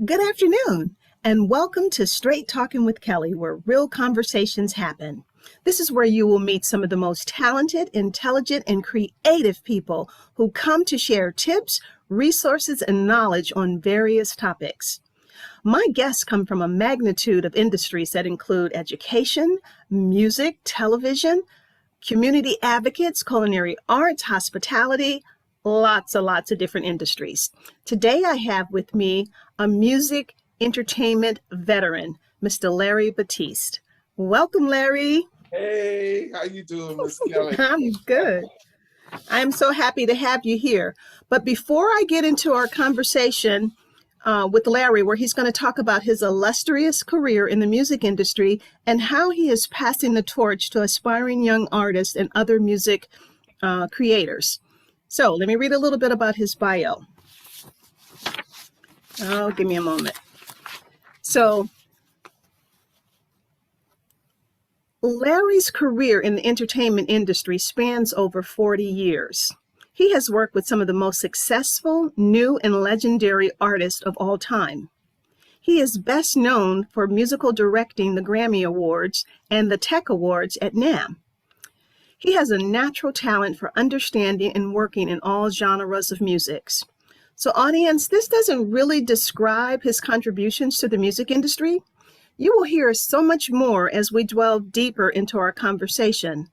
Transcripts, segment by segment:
Good afternoon, and welcome to Straight Talking with Kelly, where real conversations happen. This is where you will meet some of the most talented, intelligent, and creative people who come to share tips, resources, and knowledge on various topics. My guests come from a magnitude of industries that include education, music, television, community advocates, culinary arts, hospitality, lots and lots of different industries. Today I have with me a music entertainment veteran, Mr. Larry Batiste. Welcome, Larry. Hey, how you doing, Miss Kelly? I'm good. I'm so happy to have you here. But before I get into our conversation with Larry, where he's going to talk about his illustrious career in the music industry and how he is passing the torch to aspiring young artists and other music creators. So let me read a little bit about his bio. Oh, give me a moment. So Larry's career in the entertainment industry spans over 40 years. He has worked with some of the most successful, new, and legendary artists of all time. He is best known for musical directing the Grammy Awards and the TEC Awards at NAMM. He has a natural talent for understanding and working in all genres of music. So audience, this doesn't really describe his contributions to the music industry. You will hear so much more as we delve deeper into our conversation.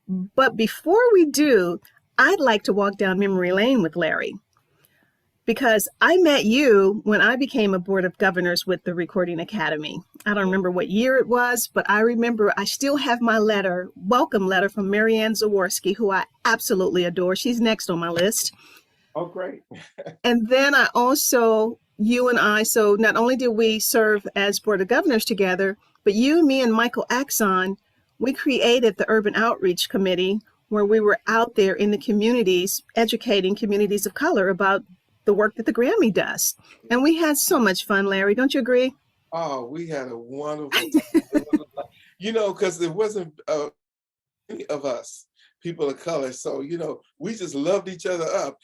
But before we do, I'd like to walk down memory lane with Larry, because I met you when I became a board of governors with the Recording Academy. I don't remember what year it was, but I remember I still have my welcome letter from Marianne Zaworski, who I absolutely adore. She's next on my list. Oh, great. And then you and I, so not only did we serve as board of governors together, but you, me, and Michael Axon, we created the Urban Outreach Committee, where we were out there in the communities, educating communities of color about the work that the Grammy does. And we had so much fun, Larry. Don't you agree? Oh, we had a wonderful time. Because there wasn't any of us people of color. So, we just loved each other up.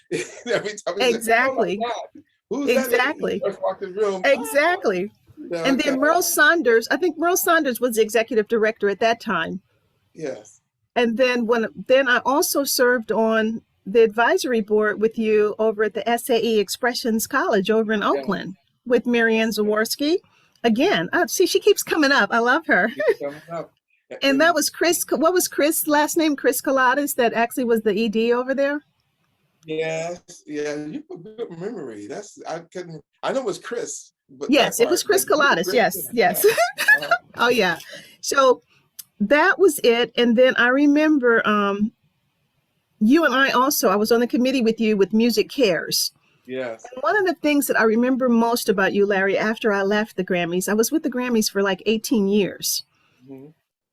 Every time we Exactly. said, oh my God, who's exactly. that? First walked in the room. Exactly. And then Merle Saunders, I think Merle Saunders was the executive director at that time. Yes. And then I also served on the advisory board with you over at the SAE Expressions College over in Oakland with Marianne Zaworski. Again, see, she keeps coming up. I love her. And that was Chris. What was Chris' last name? Chris Coladas, that actually was the ED over there. Yes, yeah, you have a good memory. I know it was Chris. But yes, it was Chris Coladas. Yes. Oh yeah. So that was it. And then I remember you and I was on the committee with you with Music Cares. Yes. And one of the things that I remember most about you, Larry, after I left the Grammys, I was with the Grammys for like 18 years. Mm-hmm.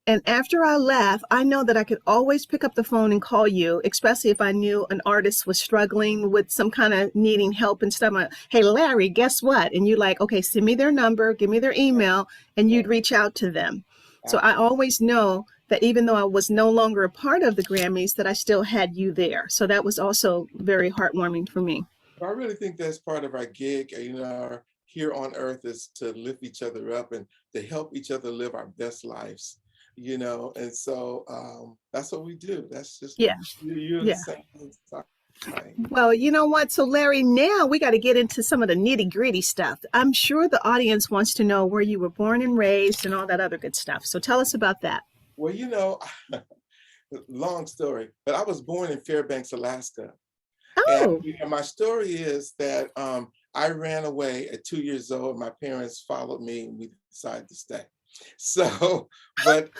And after I left, I know that I could always pick up the phone and call you, especially if I knew an artist was struggling with some kind of needing help and stuff. I'm like, hey, Larry, guess what? And you're like, okay, send me their number, give me their email, and you'd reach out to them. So I always know that even though I was no longer a part of the Grammys, that I still had you there. So that was also very heartwarming for me. I really think that's part of our gig, here on earth, is to lift each other up and to help each other live our best lives. And so that's what we do. That's just you're the same. Well, you know what? So Larry, now we got to get into some of the nitty gritty stuff. I'm sure the audience wants to know where you were born and raised and all that other good stuff. So tell us about that. Well, long story, but I was born in Fairbanks, Alaska. Oh. And my story is that I ran away at 2 years old. My parents followed me and we decided to stay. So, but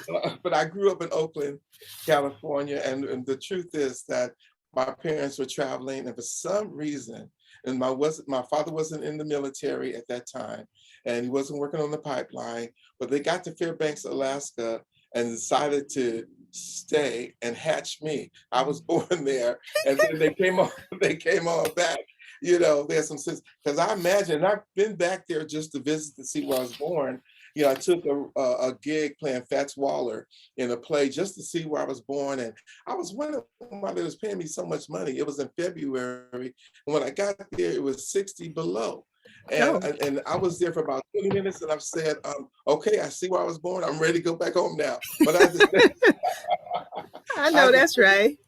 I grew up in Oakland, California, and the truth is that my parents were traveling, and for some reason, and my father wasn't in the military at that time, and he wasn't working on the pipeline, but they got to Fairbanks, Alaska, and decided to stay and hatch me. I was born there, and then they came on back. There's some sense, because I imagine I've been back there just to visit to see where I was born. I took a gig playing Fats Waller in a play just to see where I was born. And I was wondering why they was paying me so much money. It was in February. And when I got there, it was 60 below. Oh. And I was there for about 20 minutes, and I've said, okay, I see where I was born. I'm ready to go back home now. But I just, I I know just that's right.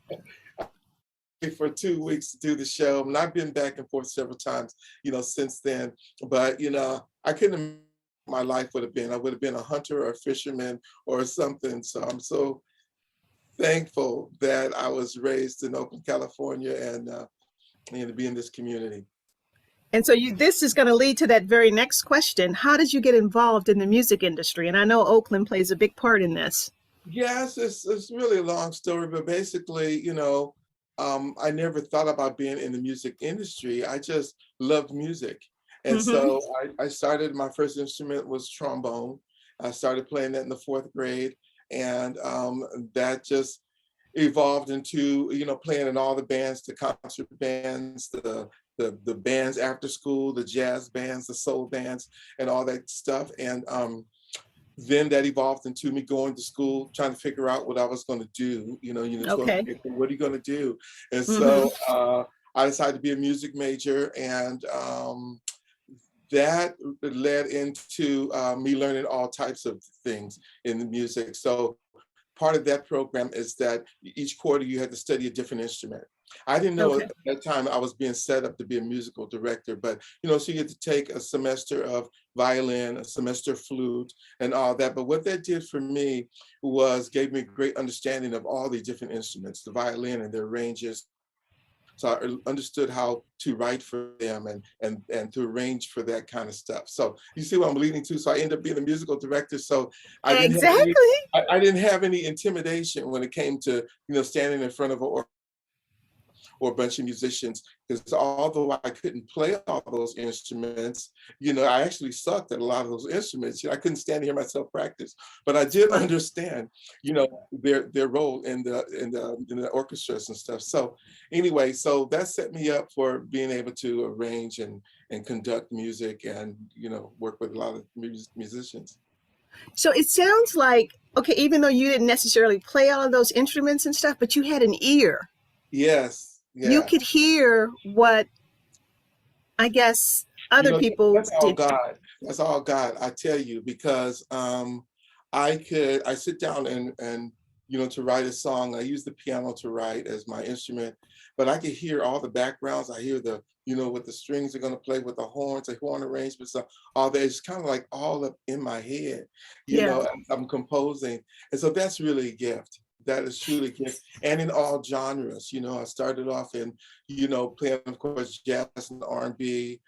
for 2 weeks to do the show, and I've been back and forth several times, since then. But I couldn't imagine what my life would have been. I would have been a hunter or a fisherman or something. So I'm so thankful that I was raised in Oakland, California, and to be in this community. And so this is going to lead to that very next question. How did you get involved in the music industry? And I know Oakland plays a big part in this. Yes, it's really a long story, but basically, I never thought about being in the music industry. I just loved music. And so I started, my first instrument was trombone. I started playing that in the 4th grade. And that just evolved into, playing in all the bands, the concert bands, the bands after school, the jazz bands, the soul bands, and all that stuff. And then that evolved into me going to school, trying to figure out what I was going to do. Okay. What are you going to do? And so I decided to be a music major, and that led into me learning all types of things in the music. So part of that program is that each quarter you had to study a different instrument. I didn't know at that time I was being set up to be a musical director, but so you had to take a semester of violin, a semester flute, and all that. But what that did for me was gave me a great understanding of all the different instruments, the violin and their ranges. So I understood how to write for them and to arrange for that kind of stuff. So you see what I'm leading to. So I ended up being a musical director. So I didn't have any intimidation when it came to standing in front of or a bunch of musicians, because although I couldn't play all those instruments, I actually sucked at a lot of those instruments. I couldn't stand to hear myself practice, but I did understand, their role in the orchestras and stuff. So anyway, so that set me up for being able to arrange and conduct music and, work with a lot of musicians. So it sounds like, okay, even though you didn't necessarily play all of those instruments and stuff, but you had an ear. Yes. Yeah. You could hear what, I guess, other people that's all did. God. That's all God, I tell you, because I sit down and to write a song. I use the piano to write as my instrument, but I could hear all the backgrounds. I hear the what the strings are going to play, with the horns, the horn arrangements, all that. It's kind of like all up in my head. I'm composing, and so that's really a gift. That is truly a gift, and in all genres. I started off in, playing, of course, jazz and R&B,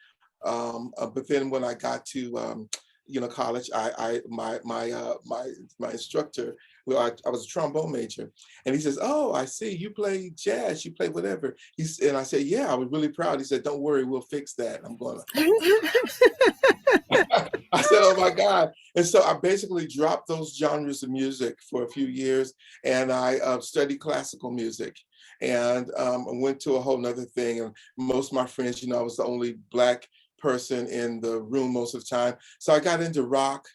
but then when I got to, college, my instructor, well, I was a trombone major, and he says, "Oh, I see you play jazz, you play whatever." And I said, "Yeah," I was really proud. He said, "Don't worry, we'll fix that." I'm going I said, "Oh my God." And so I basically dropped those genres of music for a few years, and I studied classical music, and went to a whole nother thing. And most of my friends, I was the only Black person in the room most of the time. So I got into rock,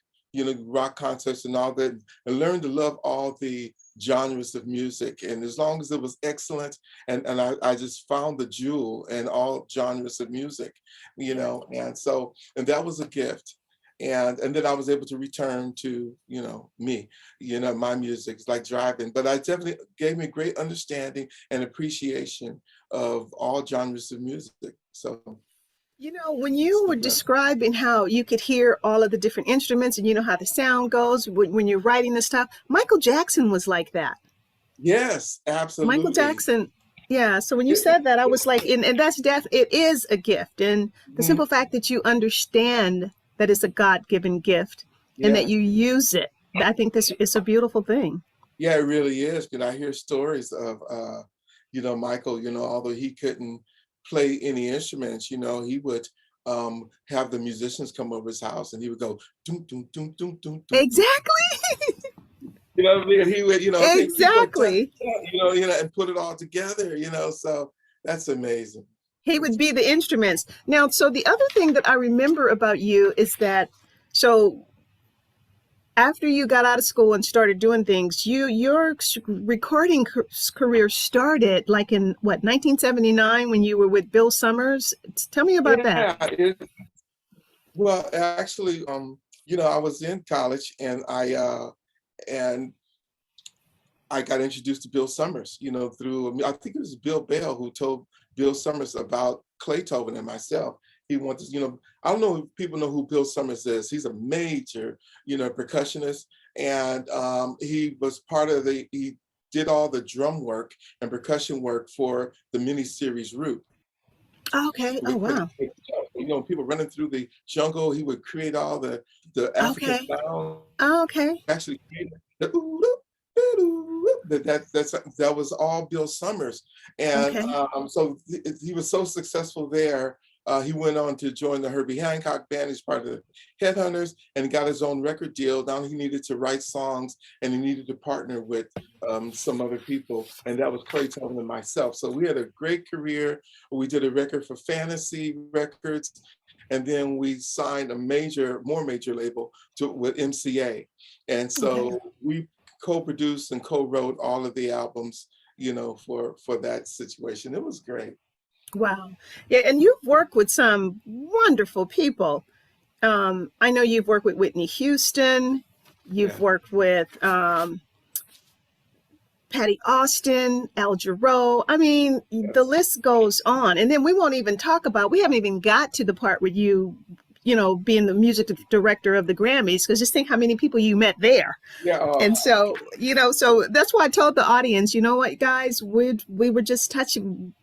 rock concerts and all that, and learned to love all the genres of music. And as long as it was excellent, and I just found the jewel in all genres of music, and so, and that was a gift. And then I was able to return to, me, my music. It's like driving, but I definitely gave me great understanding and appreciation of all genres of music. So, when you were describing how you could hear all of the different instruments and how the sound goes when you're writing this stuff, Michael Jackson was like that. Yes, absolutely. Michael Jackson. Yeah. So when you said that, I was like, and that's it is a gift. And the simple fact that you understand that it's a God-given gift and that you use it, I think this is a beautiful thing. Yeah, it really is. I hear stories of, Michael, although he couldn't play any instruments, he would have the musicians come over his house, and he would go, doom, doom, doom, doom, doom, doom. Exactly. You know what I mean? And he would, exactly. And put it all together, so that's amazing. He would be the instruments. Now, so the other thing that I remember about you is that, so after you got out of school and started doing things, your recording career started like in 1979 when you were with Bill Summers. Tell me about that. Well, actually, I was in college and and I got introduced to Bill Summers, through, I think it was Bill Bell who told Bill Summers about Clayton and myself. He wanted, I don't know if people know who Bill Summers is. He's a major, percussionist. And he was he did all the drum work and percussion work for the miniseries Root. Okay. Oh, wow. People running through the jungle, he would create all the African Okay. sound, Okay. actually created the that was all Bill Summers. And Okay. so he was so successful there. He went on to join the Herbie Hancock band as part of the Headhunters and got his own record deal. Now he needed to write songs and he needed to partner with some other people, and that was Clay Tobin and myself. So we had a great career. We did a record for Fantasy Records, and then we signed a more major label with MCA. And so we co-produced and co-wrote all of the albums, for that situation. It was great. Wow. Yeah, and you've worked with some wonderful people. I know you've worked with Whitney Houston. You've Yeah. worked with Patty Austin, Al Jarreau. I mean, the Yes. list goes on. And then we won't even talk about, we haven't even got to the part where being the music director of the Grammys, because just think how many people you met there. Yeah. And so, so that's why I told the audience, you know what, guys, we were just touching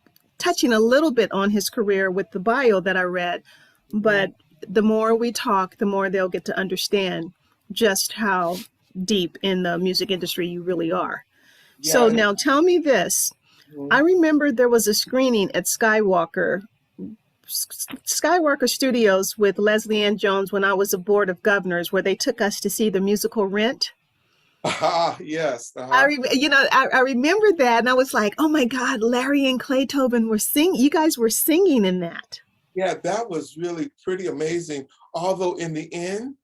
a little bit on his career with the bio that I read. But the more we talk, the more they'll get to understand just how deep in the music industry you really are. So Yeah. now tell me this. I remember there was a screening at Skywalker Studios with Leslie Ann Jones when I was a board of governors, where they took us to see the musical Rent. Yes. I remember that, and I was like, oh my God, Larry and Clay Tobin were singing. You guys were singing in that. Yeah, that was really pretty amazing. Although in the end,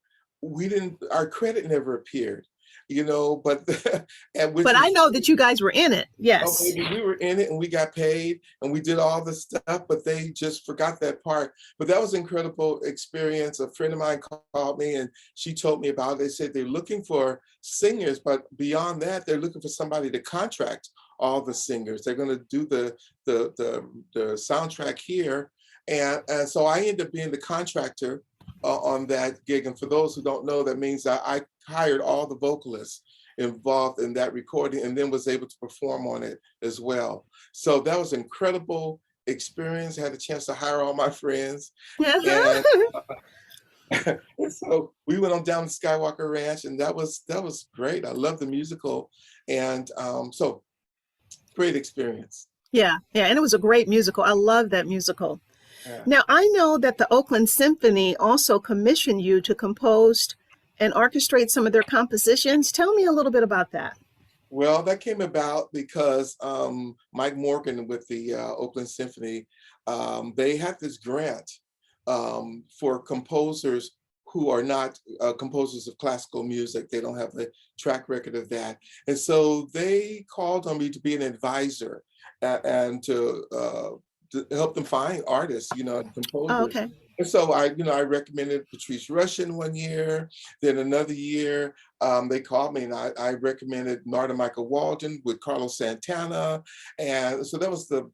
our credit never appeared, but But I know that you guys were in it. oh, Yes. baby, we were in it and we got paid and we did all the stuff, but they just forgot that part. But that was an incredible experience. A friend of mine called me and she told me about it. They said they're looking for singers, but beyond that, they're looking for somebody to contract all the singers. They're going to do the soundtrack here. And so I ended up being the contractor on that gig. And for those who don't know, that means that I hired all the vocalists involved in that recording and then was able to perform on it as well. So that was an incredible experience. I had a chance to hire all my friends. And so we went on down to Skywalker Ranch and that was great. I love the musical. And so great experience. Yeah. And it was a great musical. I love that musical. Yeah. Now, I know that the Oakland Symphony also commissioned you to compose and orchestrate some of their compositions. Tell me a little bit about that. Well, that came about because Mike Morgan with the Oakland Symphony, they had this grant for composers who are not composers of classical music. They don't have the track record of that. And so they called on me to be an advisor and to help them find artists, and composers. Oh, okay. And so I recommended Patrice Rushen one year. Then another year, they called me and I recommended Narda Michael Walden with Carlos Santana. And so that was the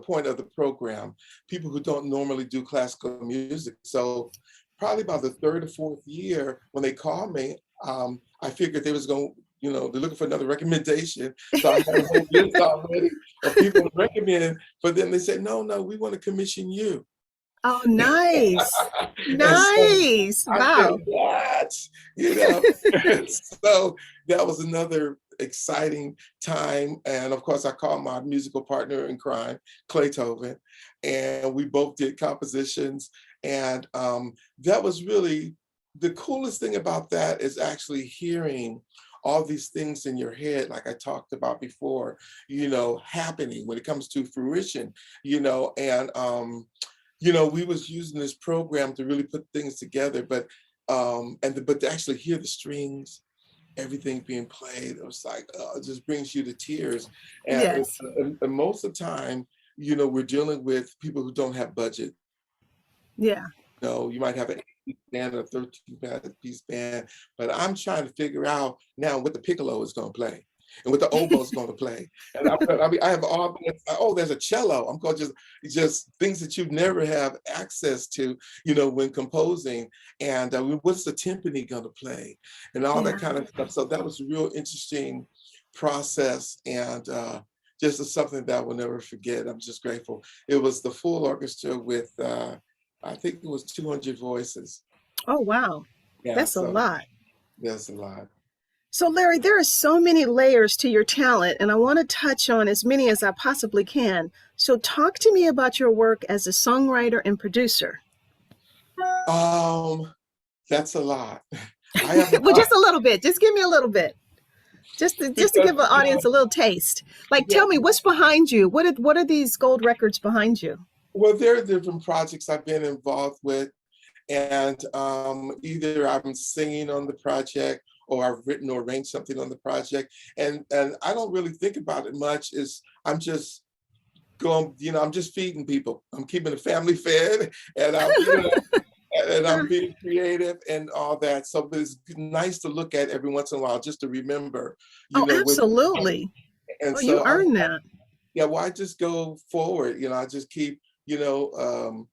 point of the program. People who don't normally do classical music. So probably about the third or fourth year when they called me, I figured they was going to, they're looking for another recommendation. So I had a whole list already of people to recommend, but then they said, no, we want to commission you. Oh, nice. Nice. So Wow. I said, what? So that was another exciting time. And of course, I called my musical partner in crime, Clay Tobin, and we both did compositions. And that was really the coolest thing about that is actually hearing all these things in your head, like I talked about before, happening when it comes to fruition, and we was using this program to really put things together, but to actually hear the strings, everything being played, it was like, it just brings you to tears. And, Yes. and most of the time, we're dealing with people who don't have budget. Yeah. know, you might have an 8-piece band or a 13-piece band, but I'm trying to figure out now what the piccolo is going to play and what the oboe is going to play. And I mean, I have all, oh, there's a cello. I'm going to just things that you never have access to, you know, when composing. And what's the timpani going to play and all that kind of stuff. So that was a real interesting process, and just something that I will never forget. I'm just grateful. It was the full orchestra with, I think it was 200 voices. Oh, wow. Yeah, That's a lot. That's a lot. So, Larry, there are so many layers to your talent, and I want to touch on as many as I possibly can. So talk to me about your work as a songwriter and producer. That's a lot. I have Well, just a little bit. Just give me a little bit. Just to give the audience a little taste. Like, tell me, what's behind you? What are these gold records behind you? Well, there are different projects I've been involved with, and either I'm singing on the project, or I've written or arranged something on the project, and I don't really think about it much. I'm just going, you know, I'm just feeding people. I'm keeping the family fed, and I'm, you know, and I'm being creative and all that. So it's nice to look at every once in a while just to remember, you know. Absolutely. And so you earn that. Yeah, well, I just go forward, you know, I just keep, you know,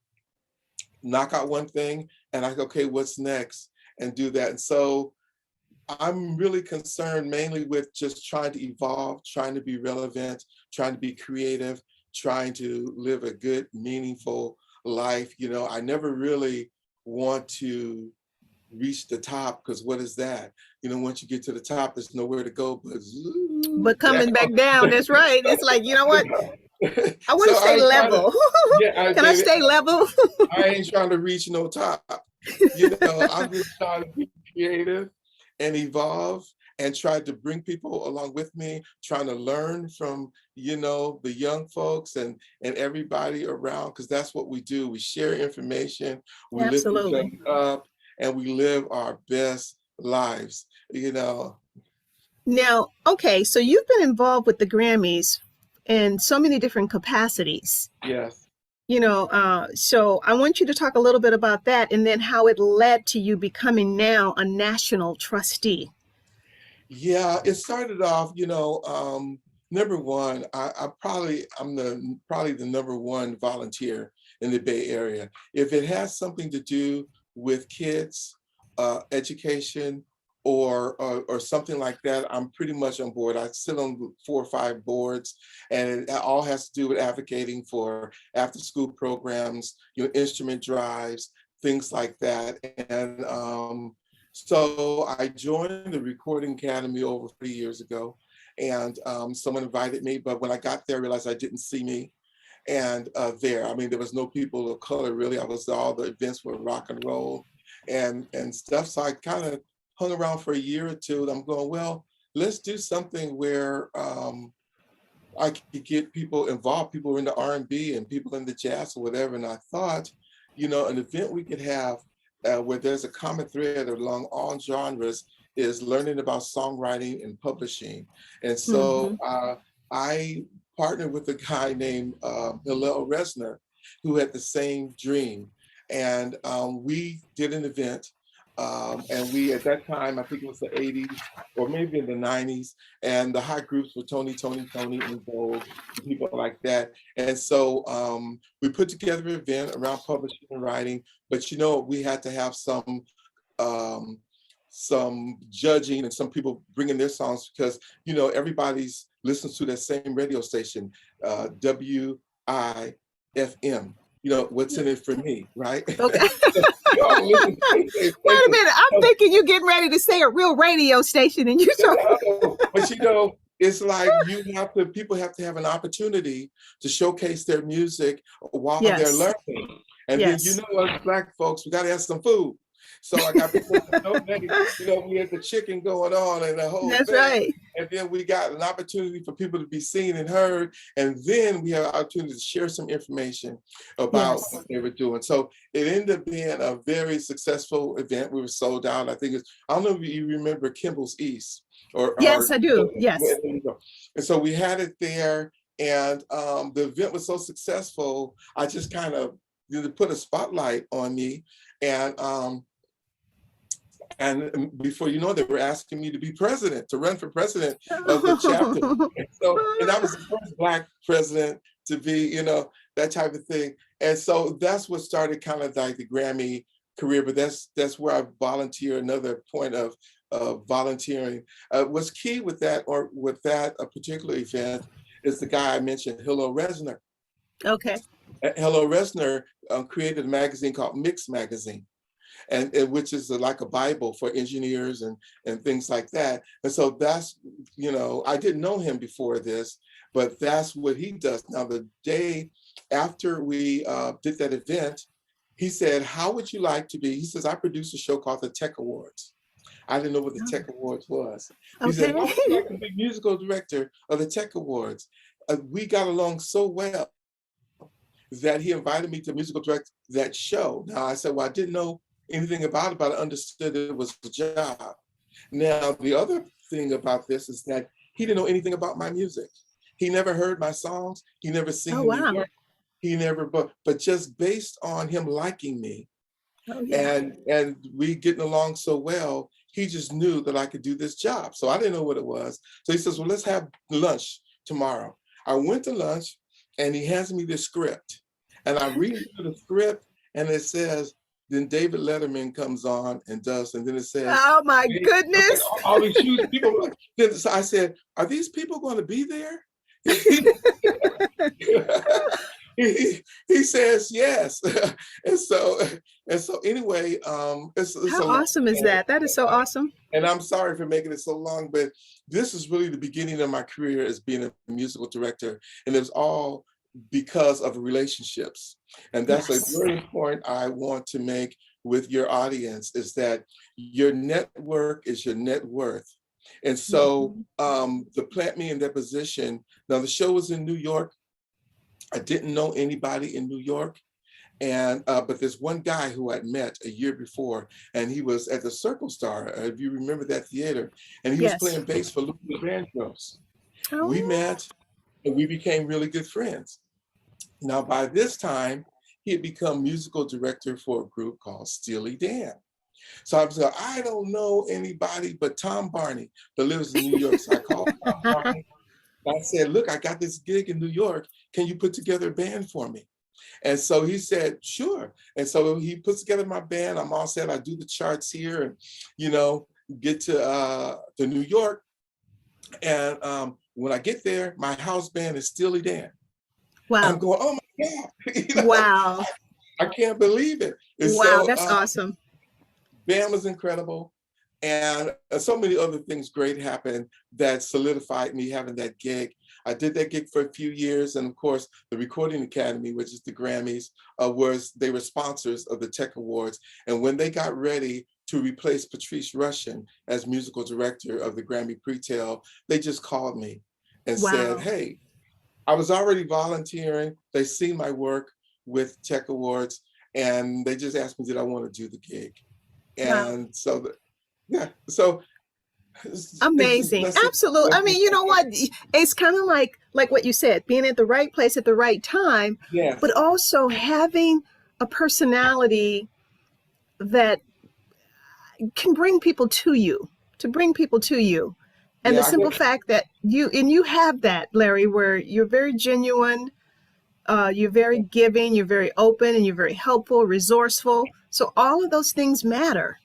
knock out one thing and I go, okay, what's next? And do that. And so I'm really concerned mainly with just trying to evolve, trying to be relevant, trying to be creative, trying to live a good, meaningful life. You know, I never really want to reach the top, because what is that? You know, once you get to the top, there's nowhere to go but coming back down. That's right. It's like, you know what? I want to stay level. Can I stay level? I ain't trying to reach no top. You know, I'm just trying to be creative and evolve and try to bring people along with me, trying to learn from, you know, the young folks and everybody around, because that's what we do. We share information, we lift each other up, and we live our best lives, you know. Now, okay, so you've been involved with the Grammys in so many different capacities. Yes. You know, so I want you to talk a little bit about that, and then how it led to you becoming now a national trustee. Yeah, it started off, you know, number one, I'm probably the number one volunteer in the Bay Area. If it has something to do with kids, education, or something like that, I'm pretty much on board. I sit on 4 or 5 boards, and it all has to do with advocating for after-school programs, you know, instrument drives, things like that. And so I joined the Recording Academy over 3 years ago, and someone invited me, but when I got there, I realized I didn't see me. And I mean, there was no people of color really. All the events were rock and roll and stuff. So I kind of hung around for a year or two. And I'm going, well, let's do something where I could get people involved, people in the R&B and people in the jazz or whatever. And I thought, you know, an event we could have where there's a common thread along all genres is learning about songwriting and publishing. And so I partnered with a guy named Hillel Resner, who had the same dream. And we did an event. And we, at that time, I think it was the 80s or maybe in the 90s, and the hot groups were Tony, and Vogue, and people like that. And so we put together an event around publishing and writing, but you know, we had to have some judging and some people bringing their songs, because, you know, everybody's listens to that same radio station, WIFM. You know, what's in it for me, right? Okay. Wait a minute, I'm thinking you're getting ready to say a real radio station, and you but you know, it's like people have to have an opportunity to showcase their music while they're learning. And then, you know, us Black folks, we got to have some food. So I got people, you know, we had the chicken going on and the whole thing. Right. And then we got an opportunity for people to be seen and heard. And then we have an opportunity to share some information about what they were doing. So it ended up being a very successful event. We were sold out. I don't know if you remember Kimball's East. Yes, I do. Yes. And so we had it there. And the event was so successful, I just kind of to put a spotlight on me. And before you know it, they were asking me to be president, to run for president of the chapter. And I was the first Black president to be, that type of thing. And so that's what started kind of like the Grammy career, but that's where I volunteer, another point of volunteering. What's key with that, or with that a particular event, is the guy I mentioned, Hilo Resner. Okay. Hilo Resner created a magazine called Mix Magazine. And which is like a Bible for engineers and things like that. And so that's, I didn't know him before this, but that's what he does. Now, the day after we did that event, he said, how would you like to be? He says, I produced a show called the TEC Awards. I didn't know what the TEC Awards was. He said, how would you like to be musical director of the TEC Awards? We got along so well that he invited me to musical direct that show. Now, I said, well, I didn't know anything about it, but I understood it was a job. Now, the other thing about this is that he didn't know anything about my music. He never heard my songs. He never seen me work. He never, but just based on him liking me and we getting along so well, he just knew that I could do this job. So I didn't know what it was. So he says, well, let's have lunch tomorrow. I went to lunch and he hands me this script. And I read through the script and it says, then David Letterman comes on and does, and then it says, oh my goodness. All these huge people. So I said, are these people going to be there? He says yes. and so anyway, it's how awesome is that? That is so awesome. And I'm sorry for making it so long, but this is really the beginning of my career as being a musical director. And it was all because of relationships. And that's a very point I want to make with your audience, is that your network is your net worth. And so to plant me in that position, now the show was in New York. I didn't know anybody in New York. And but there's one guy who I'd met a year before, and he was at the Circle Star, if you remember that theater, and he was playing bass for Luther Vandross. We met and we became really good friends. Now, by this time, he had become musical director for a group called Steely Dan. So I was like, I don't know anybody but Tom Barney that lives in New York. So I called Tom Barney. I said, look, I got this gig in New York. Can you put together a band for me? And so he said, sure. And so he puts together my band. I'm all set. I do the charts here and, get to New York. And when I get there, my house band is Steely Dan. Wow. I'm going, oh my God. Wow. I can't believe it. And wow, that's awesome. Band was incredible. And so many other things great happened that solidified me having that gig. I did that gig for a few years. And of course, the Recording Academy, which is the Grammys, they were sponsors of the TEC Awards. And when they got ready to replace Patrice Rushen as musical director of the Grammy Pre-Tail, they just called me and said, hey, I was already volunteering. They seen my work with TEC Awards, and they just asked me, did I want to do the gig? And so amazing. Absolutely. I mean, you know what? It's kind of like what you said, being at the right place at the right time, but also having a personality that can bring people to you, And the simple fact that you have that, Larry, where you're very genuine, you're very giving, you're very open, and you're very helpful, resourceful. So all of those things matter.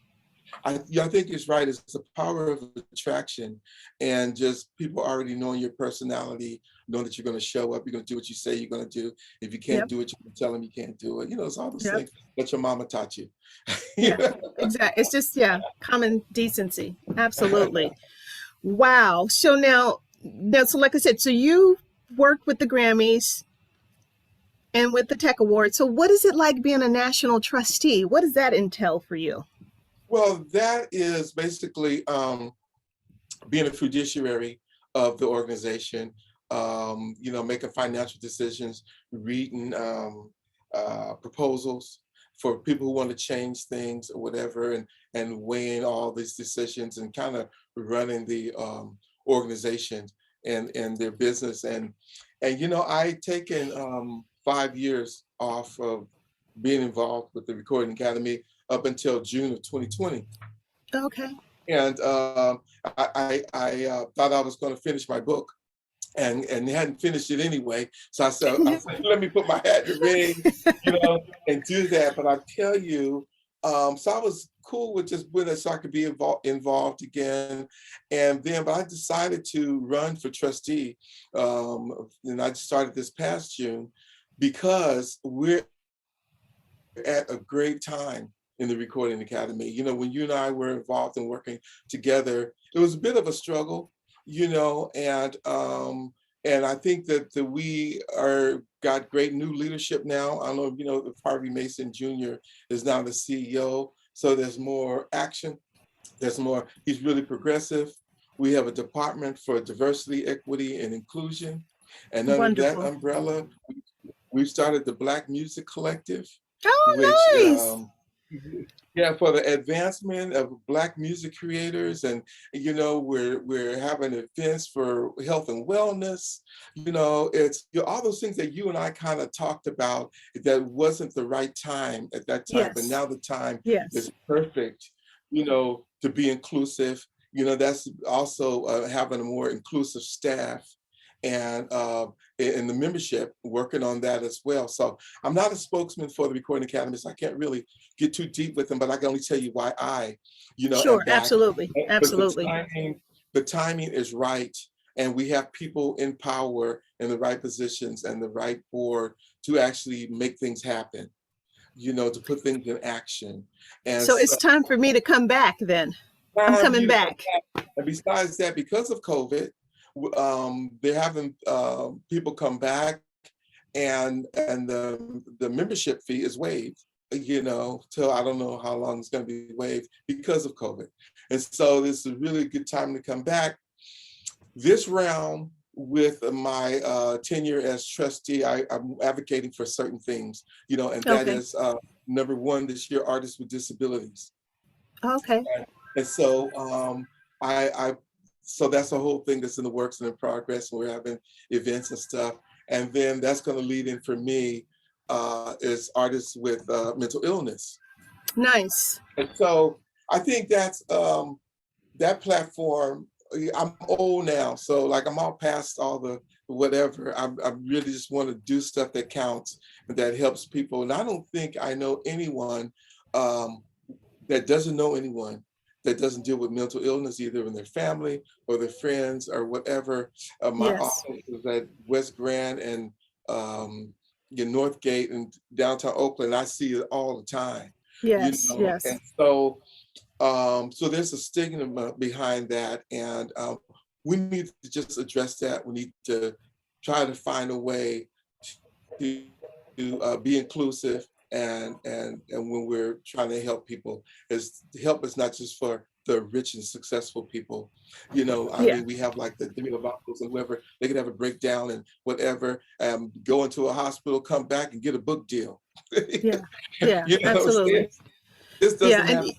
I think it's right. It's the power of attraction, and just people already knowing your personality, knowing that you're going to show up, you're going to do what you say you're going to do. If you can't do it, you can tell them you can't do it. It's all those things that your mama taught you. Exactly. It's just, common decency. Absolutely. Wow. So now, so like I said, so you worked with the Grammys and with the TEC Awards. So what is it like being a national trustee? What does that entail for you? Well, that is basically being a fiduciary of the organization, making financial decisions, reading proposals for people who want to change things or whatever, and weighing all these decisions and kind of running the organization and their business. And I'd taken 5 years off of being involved with the Recording Academy up until June of 2020. Okay. And I thought I was going to finish my book, and hadn't finished it anyway. So I said, let me put my hat in the ring, and do that. But I tell you, so I was cool with just with it so I could be involved again. And then, but I decided to run for trustee. And I started this past June because we're at a great time in the Recording Academy. When you and I were involved in working together, it was a bit of a struggle, and I think that we got great new leadership now. I don't know if Harvey Mason Jr. is now the CEO, so there's more action. He's really progressive. We have a department for diversity, equity, and inclusion. And under that Wonderful. umbrella, we've started the Black Music Collective, Oh, which nice. for the advancement of Black music creators. And we're having events for health and wellness. It's all those things that you and I kind of talked about that wasn't the right time at that time, but Yes. now the time Yes. is perfect, to be inclusive. That's also having a more inclusive staff, and in the membership, working on that as well. So I'm not a spokesman for the Recording Academy, so I can't really get too deep with them, but I can only tell you why Sure, am back. absolutely, But absolutely. the timing is right, and we have people in power in the right positions and the right board to actually make things happen, to put things in action. And So it's time for me to come back then. I'm coming back. And besides that, because of COVID, they're having people come back, and the membership fee is waived, till I don't know how long it's going to be waived because of COVID. And so this is a really good time to come back. This round, with my tenure as trustee, I'm advocating for certain things, and that is number one, this year, artists with disabilities. Okay. And so so that's the whole thing that's in the works and in progress, and we're having events and stuff. And then that's going to lead in for me is artists with mental illness. Nice. And so I think that's that platform. I'm old now, so like I'm all past all the whatever. I really just want to do stuff that counts and that helps people. And I don't think I know anyone that doesn't know anyone that doesn't deal with mental illness, either in their family or their friends or whatever. My office is at West Grand and in Northgate and downtown Oakland. I see it all the time. Yes, yes. And so, so there's a stigma behind that, and we need to just address that. We need to try to find a way to be inclusive. And when we're trying to help people, help is not just for the rich and successful people. I mean, we have like the Demi Lovato's and whoever, they could have a breakdown and whatever, go into a hospital, come back and get a book deal. Yeah, absolutely. This doesn't happen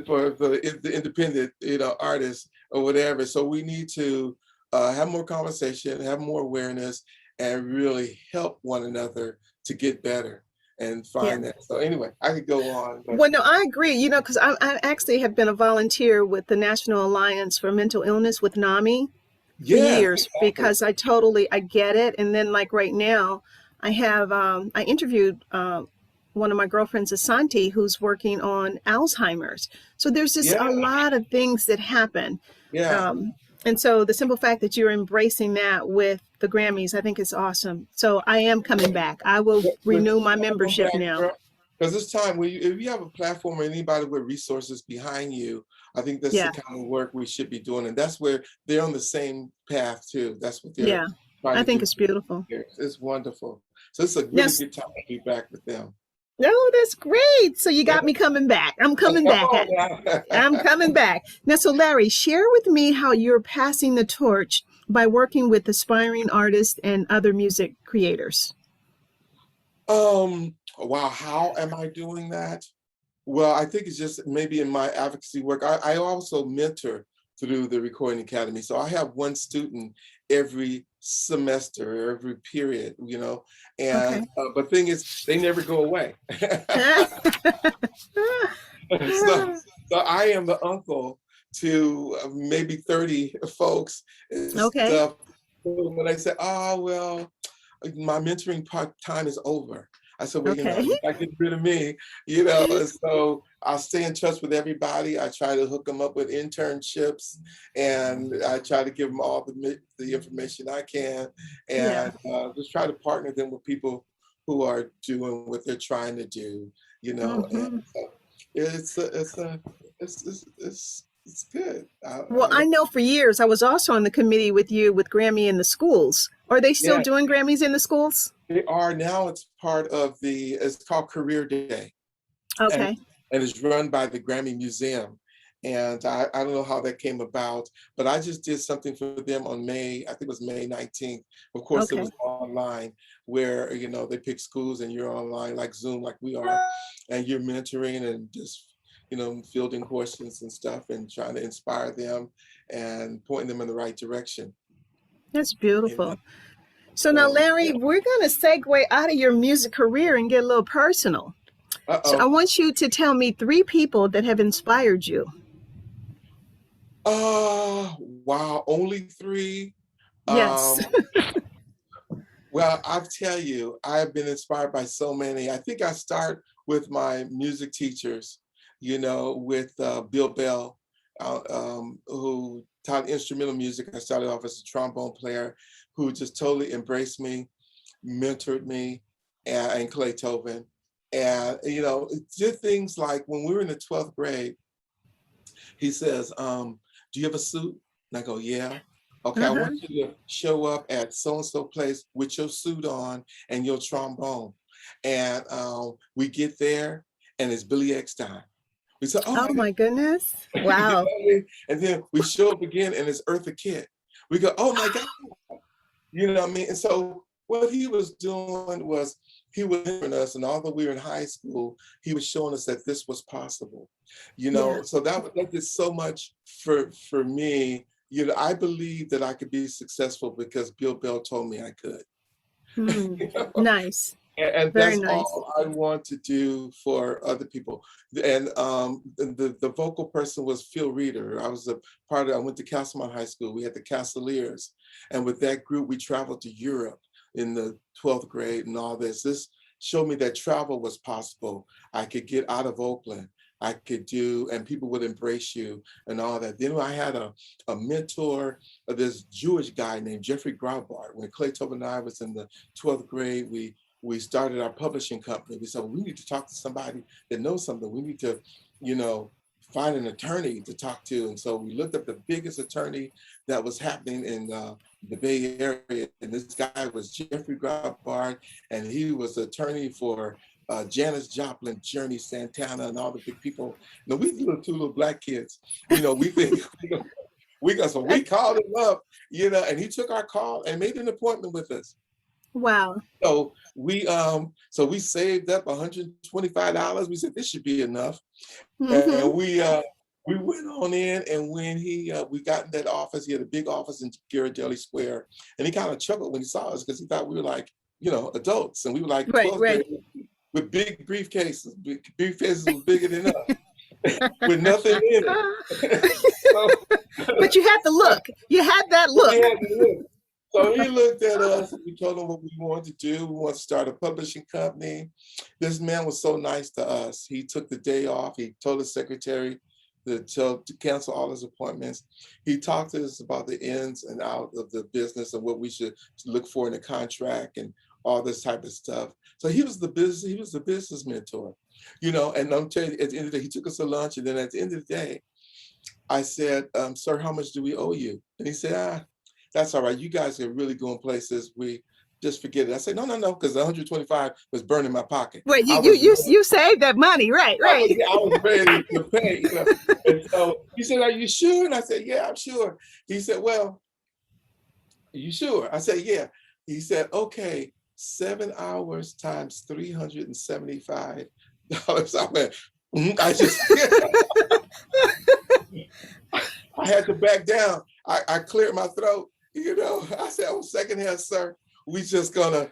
for the independent, artists or whatever. So we need to have more conversation, have more awareness, and really help one another to get better and find that. So anyway, I could go on. But... Well, no, I agree, because I actually have been a volunteer with the National Alliance for Mental Illness with NAMM for years, because I get it. And then like right now, I interviewed one of my girlfriends, Asante, who's working on Alzheimer's. So there's just a lot of things that happen. And so the simple fact that you're embracing that with the Grammys, I think is awesome. So I am coming back. I will renew my membership now. Because it's time, if you have a platform or anybody with resources behind you, I think that's the kind of work we should be doing. And that's where they're on the same path too. That's what they're I think it's beautiful. It's wonderful. So it's a really good time to be back with them. No, that's great. So you got me coming back. I'm coming back. I'm coming back. Now, so Larry, share with me how you're passing the torch by working with aspiring artists and other music creators. Wow, how am I doing that? Well, I think it's just maybe in my advocacy work. I also mentor through the Recording Academy. So I have one student every semester, every period, you know, Okay. and but thing is, they never go away. So, so I am the uncle to maybe 30 folks and Okay. stuff. So when they say, oh, well, my mentoring part time is over. I said, well, you know, Okay. you're not getting rid of me, you know, and so I'll stay in touch with everybody. I try to hook them up with internships, and I try to give them all the information I can, Yeah. and just try to partner them with people who are doing what they're trying to do, you know, and Hmm. so it's good. Well, I know for years I was also on the committee with you with Grammy in the schools. Are they still Yeah, doing Grammys in the schools? they are now. It's part of it's called Career Day, and Okay. and it's run by the Grammy Museum. And I don't know how that came about, but I just did something for them on I think it was May 19th. Of course, it Okay. was online where, you know, they pick schools and you're online like Zoom, like we are, and you're mentoring and just, you know, fielding questions and stuff and trying to inspire them and pointing them in the right direction. That's You know, beautiful. So now, so Larry, yeah. we're going to segue out of your music career and get a little personal. So I Uh-oh. want you to tell me 3 people that have inspired you. Oh, wow. Only 3. Yes. Um, well, I'll tell you, I've been inspired by so many. I think I start with my music teachers, you know, with Bill Bell, who taught instrumental music. I started off as a trombone player who just totally embraced me, mentored me, and Clay Tobin. And, you know, it did things like when we were in the 12th grade, he says, do you have a suit? And I go, yeah. Okay, I Uh-huh. want you to show up at so-and-so place with your suit on and your trombone. And we get there and it's Billy X time. We say, oh Oh my God. my goodness. You know Wow. what I mean? And then we show up again and it's Eartha Kitt. We go, oh my God. You know what I mean? And so what he was doing was he was mentoring us, and although we were in high school, he was showing us that this was possible. You Yeah. know, so that did so much for me. You know, I believe that I could be successful because Bill Bell told me I could. Hmm. You know? Nice. And Very that's nice. all I want to do for other people. And the vocal person was Phil Reeder. I went to Castlemont High School. We had the Castaliers. And with that group, we traveled to Europe in the 12th grade and all this. This showed me that travel was possible. I could get out of Oakland. I could do, and people would embrace you and all that. Then I had a mentor, this Jewish guy named Jeffrey Graubart. When Clay Tobin and I was in the 12th grade, we started our publishing company. We said, well, we need to talk to somebody that knows something. We need to, you know, find an attorney to talk to. And so we looked up the biggest attorney that was happening in the Bay Area. And this guy was Jeffrey Graubart, and he was attorney for Janis Joplin, Journey Santana, and all the big people. Now we two little black kids, you know, we think, so we called him up, you know, and he took our call and made an appointment with us. Wow. So we saved up $125. We said this should be enough, Hmm. and we went on in. And when we got in that office, he had a big office in Ghirardelli Square, and he kind of chuckled when he saw us because he thought we were like, you know, adults, and we were like Right, 12th right. graders with big briefcases. Briefcases were bigger than us with nothing in it. So, But you had the look. You had that so we look. had to look. So he looked at us and we told him what we wanted to do. We wanted to start a publishing company. This man was so nice to us. He took the day off. He told his secretary to cancel all his appointments. He talked to us about the ins and outs of the business and what we should look for in a contract and all this type of stuff. So he was the business mentor, you know, and I'm telling you, at the end of the day, he took us to lunch. And then at the end of the day, I said, sir, how much do we owe you? And he said, that's all right. You guys are really going places. We just forget it. I said, no, because 125 was burning my pocket. Wait, I was you saved that money, right, right. I was ready to pay, you know. And so he said, are you sure? And I said, yeah, I'm sure. He said, well, are you sure? I said, yeah. He said, okay, 7 hours times $375. I went, I just, I had to back down. I cleared my throat. I said, oh, second hand, sir. We just gonna,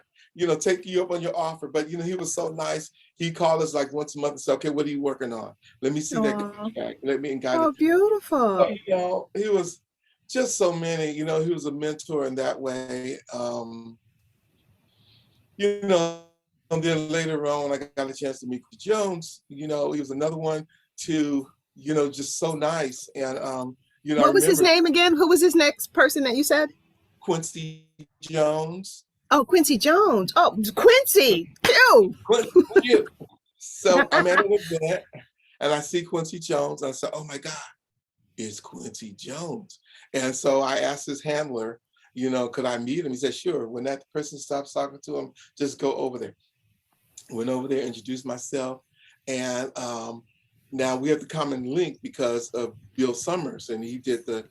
take you up on your offer. But he was so nice. He called us like once a month and said, okay, what are you working on? Let me see that Oh, contract. Let me and guide oh, it. So, beautiful. he was just so many, he was a mentor in that way. And then later on, I got a chance to meet Jones. He was another one to, just so nice. And, I What was his remember name again? Who was his next person that you said? Quincy Jones. Oh, Quincy Jones. Oh, Quincy. Ew. Quincy. So I'm at an event and I see Quincy Jones. And I said, oh my God, it's Quincy Jones. And so I asked his handler, could I meet him? He said, sure. When that person stops talking to him, just go over there. Went over there, introduced myself. And now we have the common link because of Bill Summers, and he did the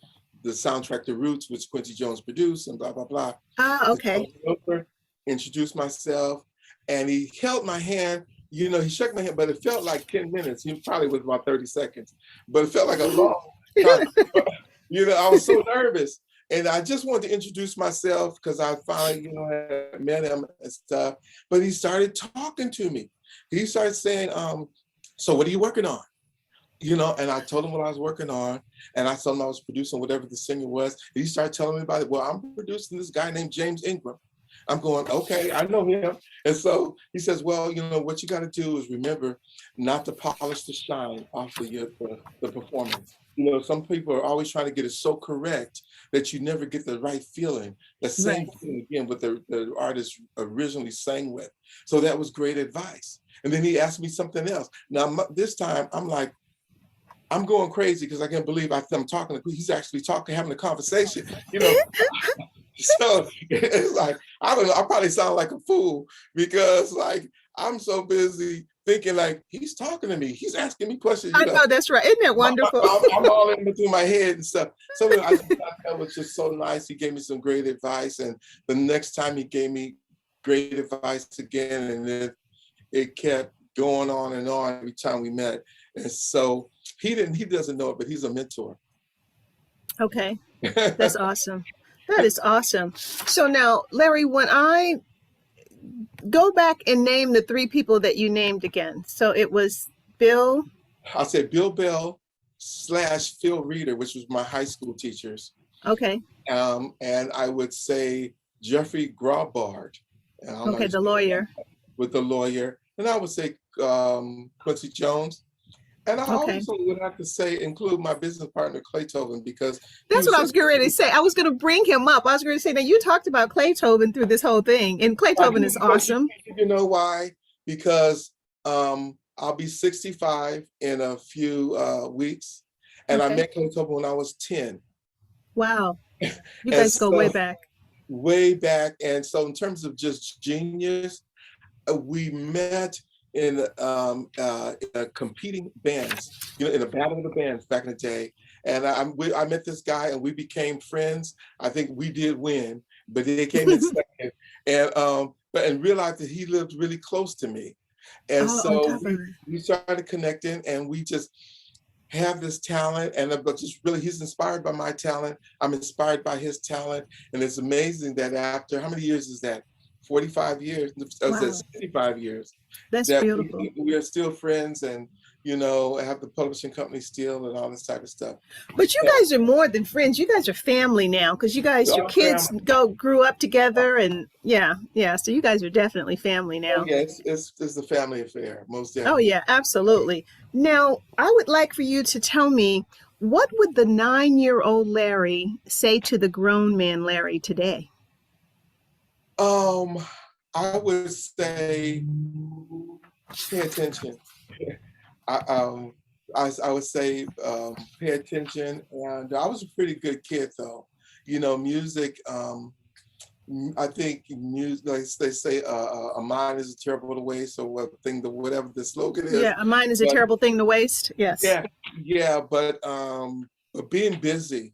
soundtrack to Roots, which Quincy Jones produced, and blah, blah, blah. Ah, okay. Over, introduced myself, and he held my hand. He shook my hand, but it felt like 10 minutes. He probably was about 30 seconds, but it felt like a long time. I was so nervous. And I just wanted to introduce myself because I finally, had met him and stuff. But he started talking to me. He started saying, so what are you working on? And I told him what I was working on. And I told him I was producing whatever the singer was. And he started telling me about it. Well, I'm producing this guy named James Ingram. I'm going, okay, I know him. And so he says, well, what you got to do is remember not to polish the shine off of the performance. Some people are always trying to get it so correct that you never get the right feeling. The same thing again with the artist originally sang with. So that was great advice. And then he asked me something else. Now, this time I'm like, I'm going crazy because I can't believe I'm talking. He's actually having a conversation, So it's like, I don't know, I probably sound like a fool because like, I'm so busy thinking like, he's talking to me. He's asking me questions. I know, that's right. Isn't that wonderful? I'm all in between my head and stuff. So I thought that was just so nice. He gave me some great advice. And the next time he gave me great advice again, and then it kept going on and on every time we met. And so he doesn't know it, but he's a mentor. Okay, that's awesome. That is awesome. So now, Larry, when I go back and name the three people that you named again. So it was Bill. I'll say Bill Bell / Phil Reeder, which was my high school teachers. Okay. And I would say Jeffrey Graubard. Okay, the lawyer. With the lawyer. And I would say Quincy Jones. And I also would have to say, include my business partner, Clay Tobin, because that's what I was getting ready to say. I was going to bring him up. I was going to say that you talked about Clay Tobin through this whole thing, and Clay Tobin is awesome. You know why? Because I'll be 65 in a few weeks, and I met Clay Tobin when I was 10. Wow. You guys go way back. Way back. And so in terms of just genius, we met in competing bands, in a battle of the bands back in the day. And I met this guy and we became friends. I think we did win, but they came in second. And realized that he lived really close to me. And so we started connecting and we just have this talent, and but just really he's inspired by my talent. I'm inspired by his talent. And it's amazing that after, how many years is that? 45 years, wow. 65 years. That's beautiful. We are still friends and, have the publishing company still and all this type of stuff. But you guys are more than friends. You guys are family now because you guys, your kids grew up together and so you guys are definitely family now. Oh, yeah, it's a family affair, most definitely. Oh, yeah, absolutely. Now, I would like for you to tell me, what would the 9-year-old Larry say to the grown man Larry today? I would say pay attention. I would say pay attention, and I was a pretty good kid though. Music. I think music, like they say, a mind is a terrible to waste, or whatever the slogan is. Yeah, a mind is a terrible thing to waste. Yes. Yeah, but being busy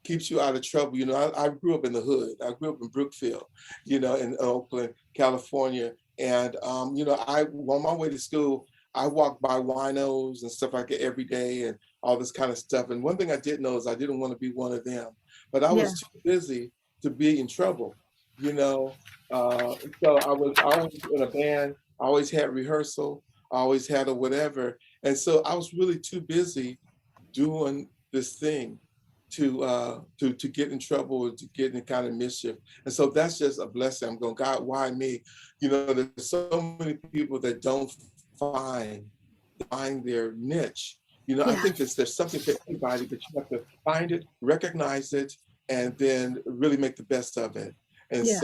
keeps you out of trouble. I grew up in the hood. I grew up in Brookfield, in Oakland, California. And, on my way to school, I walked by winos and stuff like that every day and all this kind of stuff. And one thing I did know is I didn't want to be one of them, but I was too busy to be in trouble, you know. So I was always in a band. I always had rehearsal. I always had a whatever, and so I was really too busy doing this thing to get in trouble or to get in kind of mischief. And so that's just a blessing. I'm going, God, why me? You know, there's so many people that don't find their niche. You know, I Yeah. think there's something for everybody, but you have to find it, recognize it, and then really make the best of it. And Yeah.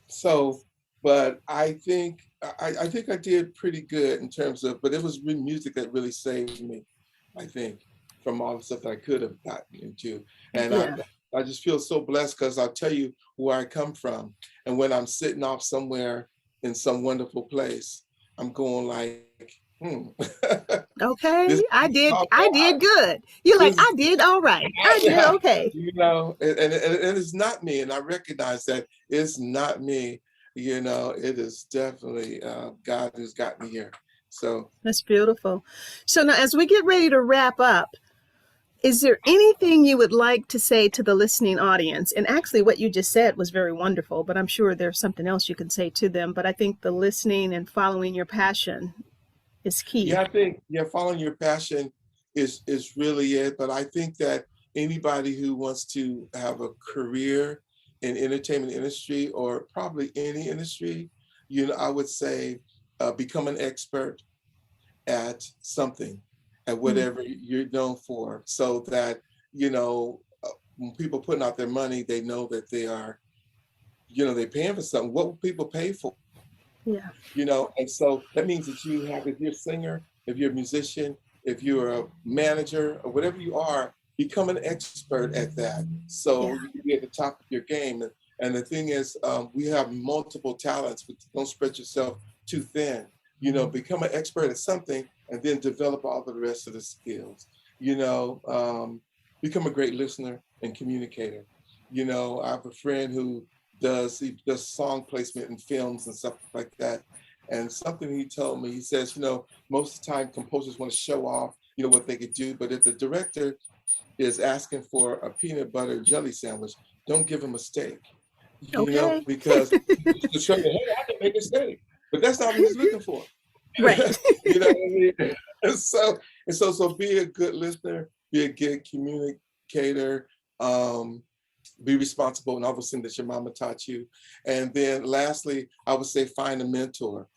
so, but I think I did pretty good in terms of, but it was really music that really saved me, I think, from all the stuff that I could have gotten into. And Yeah. I just feel so blessed because I'll tell you where I come from. And when I'm sitting off somewhere in some wonderful place, I'm going like, Okay. this I did this good. You're like, is I did all right. I did okay. you know, and it's not me, and I recognize that it's not me. You know, it is definitely God who's got me here. So That's beautiful. So now, as we get ready to wrap up, is there anything you would like to say to the listening audience? And actually, what you just said was very wonderful, but I'm sure there's something else you can say to them. But I think the listening and following your passion is key. yeah, I think following your passion is really it. But I think that anybody who wants to have a career in entertainment industry or probably any industry, you know, I would say become an expert at something, at Mm. whatever you're known for, so that, you know, when people putting out their money, they know that they are, you know, they're paying for something. What will people pay for? Yeah. You know, and so that means that you have, if you're a singer, if you're a musician, if you're a manager or whatever you are, become an expert at that. So Yeah. you can be at the top of your game. And the thing is, we have multiple talents, but don't spread yourself too thin. You know, become an expert at something and then develop all the rest of the skills. You know, become a great listener and communicator. You know, I have a friend who he does song placement in films and stuff like that. And something he told me, he says, you know, most of the time composers want to show off, you know, what they could do. But if the director is asking for a peanut butter jelly sandwich, don't give him a steak, you know, Okay. because to show you, hey, I can make a steak. But that's not what he's looking for. Right. You know what I mean? So be a good listener, be a good communicator, be responsible in all those things that your mama taught you. And then lastly, I would say find a mentor.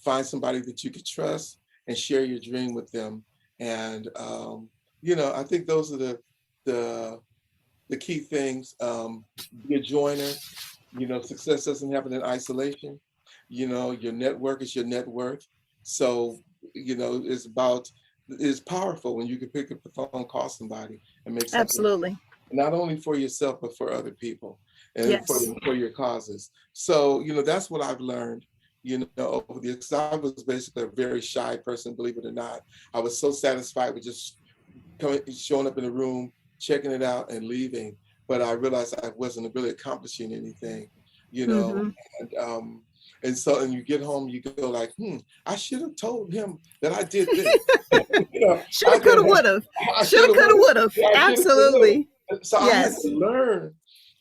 Find somebody that you could trust and share your dream with them. And you know, I think those are the key things. Be a joiner. You know, success doesn't happen in isolation. You know, your network is your net worth. So, you know, it's powerful when you can pick up the phone, call somebody, and make something Absolutely. not only for yourself, but for other people and Yes. for your causes. So, you know, that's what I've learned, you know, over the years. 'Cause I was basically a very shy person, believe it or not. I was so satisfied with just showing up in the room, checking it out and leaving. But I realized I wasn't really accomplishing anything, you know, Mm-hmm. and so, and you get home, you go like, I should have told him that I did this. You know, Shoulda, coulda, woulda. I Shoulda, should have, coulda, woulda. I should have, Absolutely. so Yes.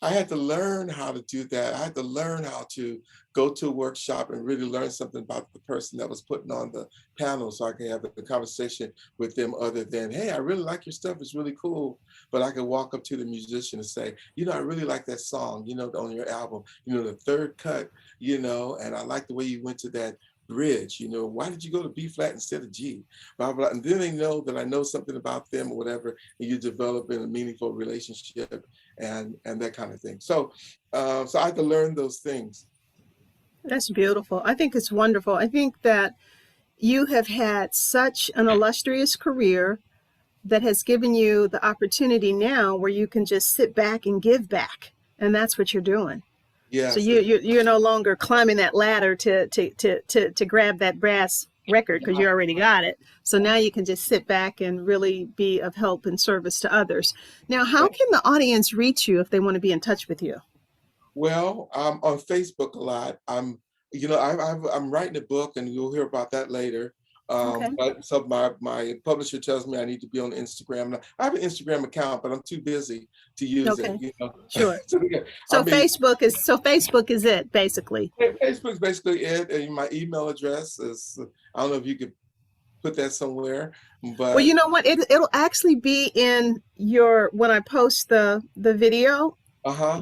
I had to learn how to do that. I had to learn how to go to a workshop and really learn something about the person that was putting on the panel so I can have a conversation with them other than, hey, I really like your stuff. It's really cool. But I could walk up to the musician and say, you know, I really like that song, you know, on your album, you know, the third cut, you know, and I like the way you went to that bridge, you know, why did you go to B flat instead of G? Blah, blah. And then they know that I know something about them or whatever, and you develop in a meaningful relationship and that kind of thing. So so I had to learn those things. That's beautiful. I think it's wonderful. I think that you have had such an illustrious career that has given you the opportunity now where you can just sit back and give back. And that's what you're doing. So Yes. you're no longer climbing that ladder to grab that brass record because you already got it. So now you can just sit back and really be of help and service to others. Now, how can the audience reach you if they want to be in touch with you? Well, I'm on Facebook a lot. You know, I'm writing a book, and you'll hear about that later. Okay. But so my publisher tells me I need to be on Instagram. I have an Instagram account, but I'm too busy to use it. Okay. You know, Sure. so, yeah, So Facebook is it basically. Facebook's basically it. And my email address is, I don't know if you could put that somewhere, Well, but you know what? It'll actually be in your, when I post the video,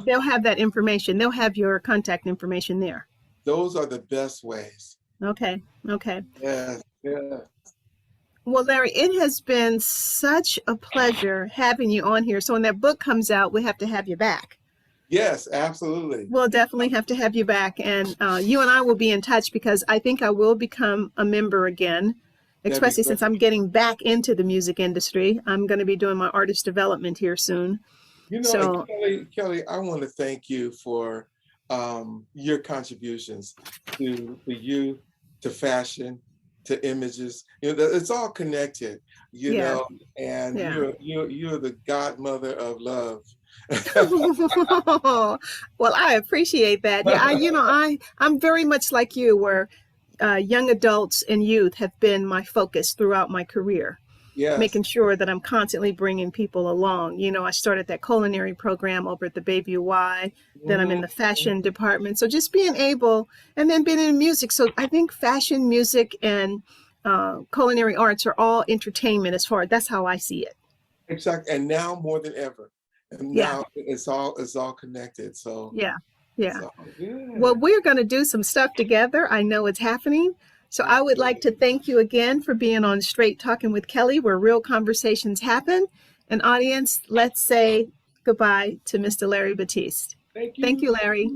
they'll have that information. They'll have your contact information there. those are the best ways. Okay. Okay. Yes, yeah. Well, Larry, it has been such a pleasure having you on here. So when that book comes out, we have to have you back. Yes, absolutely. We'll definitely have to have you back. And you and I will be in touch, because I think I will become a member again, especially since I'm getting back into the music industry. I'm going to be doing my artist development here soon. You know, So, Kelly, I want to thank you for your contributions to youth, to fashion, to images. You know, it's all connected. You yeah. know, and Yeah. you're the godmother of love. Well, I appreciate that. Yeah, I'm very much like you, where young adults and youth have been my focus throughout my career. Yes. Making sure that I'm constantly bringing people along. You know, I started that culinary program over at the Bayview Y. Then I'm in the fashion department. So just being able, and then being in music. So I think fashion, music, and culinary arts are all entertainment, as far, that's how I see it. Exactly. And now more than ever. And now it's all connected. So yeah. So, yeah. Well, we're going to do some stuff together. I know it's happening. So I would like to thank you again for being on Straight Talking with Kelly, where real conversations happen. And audience, let's say goodbye to Mr. Larry Batiste. Thank you. Thank you, Larry.